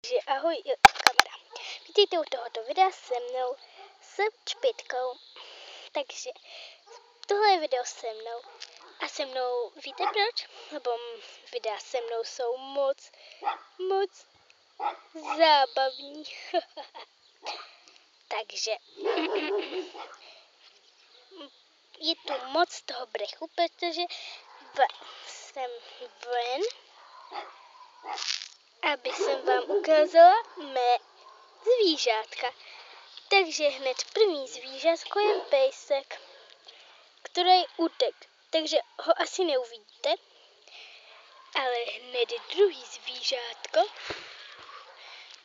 Takže ahoj kamera. Vítejte u tohoto videa se mnou s Čpitkou. Takže tohle je video se mnou. A se mnou víte proč? Lebo videa se mnou jsou moc zábavní. Takže je tu moc toho brechu, protože jsem ven, aby jsem vám ukázala mé zvířátka. Takže hned první zvířátko je pejsek, který utek, takže ho asi neuvidíte. Ale hned druhý zvířátko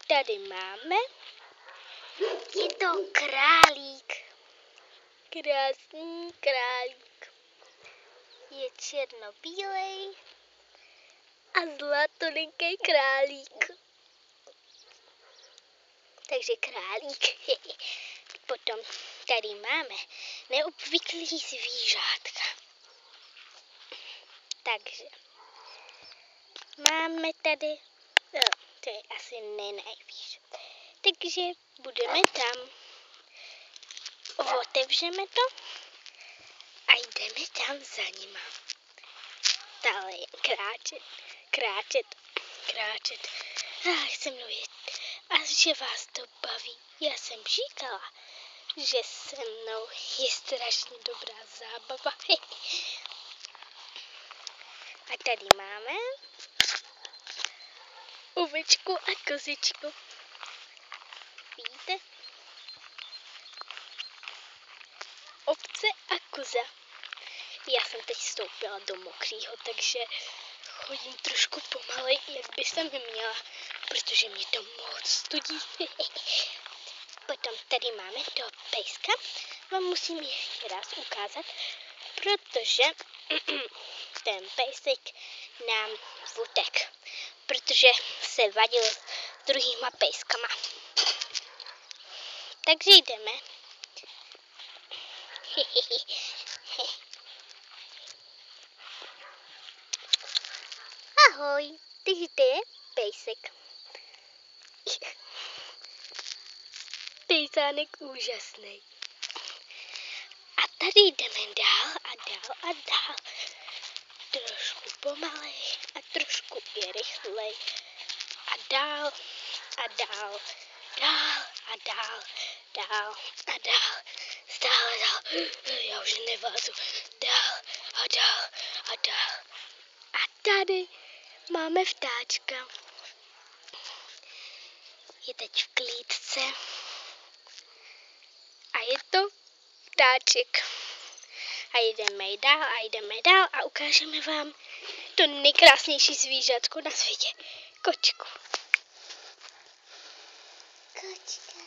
tady máme. Je to králík. Krásný králík. Je černobílej a zlatonenký králík. Takže králík. Potom tady máme neobvyklý zvířátka. Takže máme tady, to je asi nejvíc. Takže budeme tam. Otevřeme to a jdeme tam za nima. Dále kráčet. Se mnou je. A že vás to baví. Já jsem říkala, že se mnou je strašně dobrá zábava. A tady máme ovečku a kozičku. Vidíte? Ovce a koza. Já jsem teď vstoupila do mokrýho, takže chodím trošku pomalej, jak by se měla, protože mě to moc studí. Potom tady máme toho pejska. Vám musím ještě raz ukázat, protože ten pejsek nám utek, protože se vadil s druhýma pejskama. Takže jdeme. Ahoj, takže to je pejsek. Pejsánek úžasný. A tady jdeme dál a dál. Trošku pomalej a trošku i rychlej. A dál. Stále dál. Já už nevlázu. Dál. A tady máme vtáčka. Je teď v klídce. A je to vtáček. A jdeme dál a ukážeme vám to nejkrásnější zvířátko na světě. Kočku. Kočka.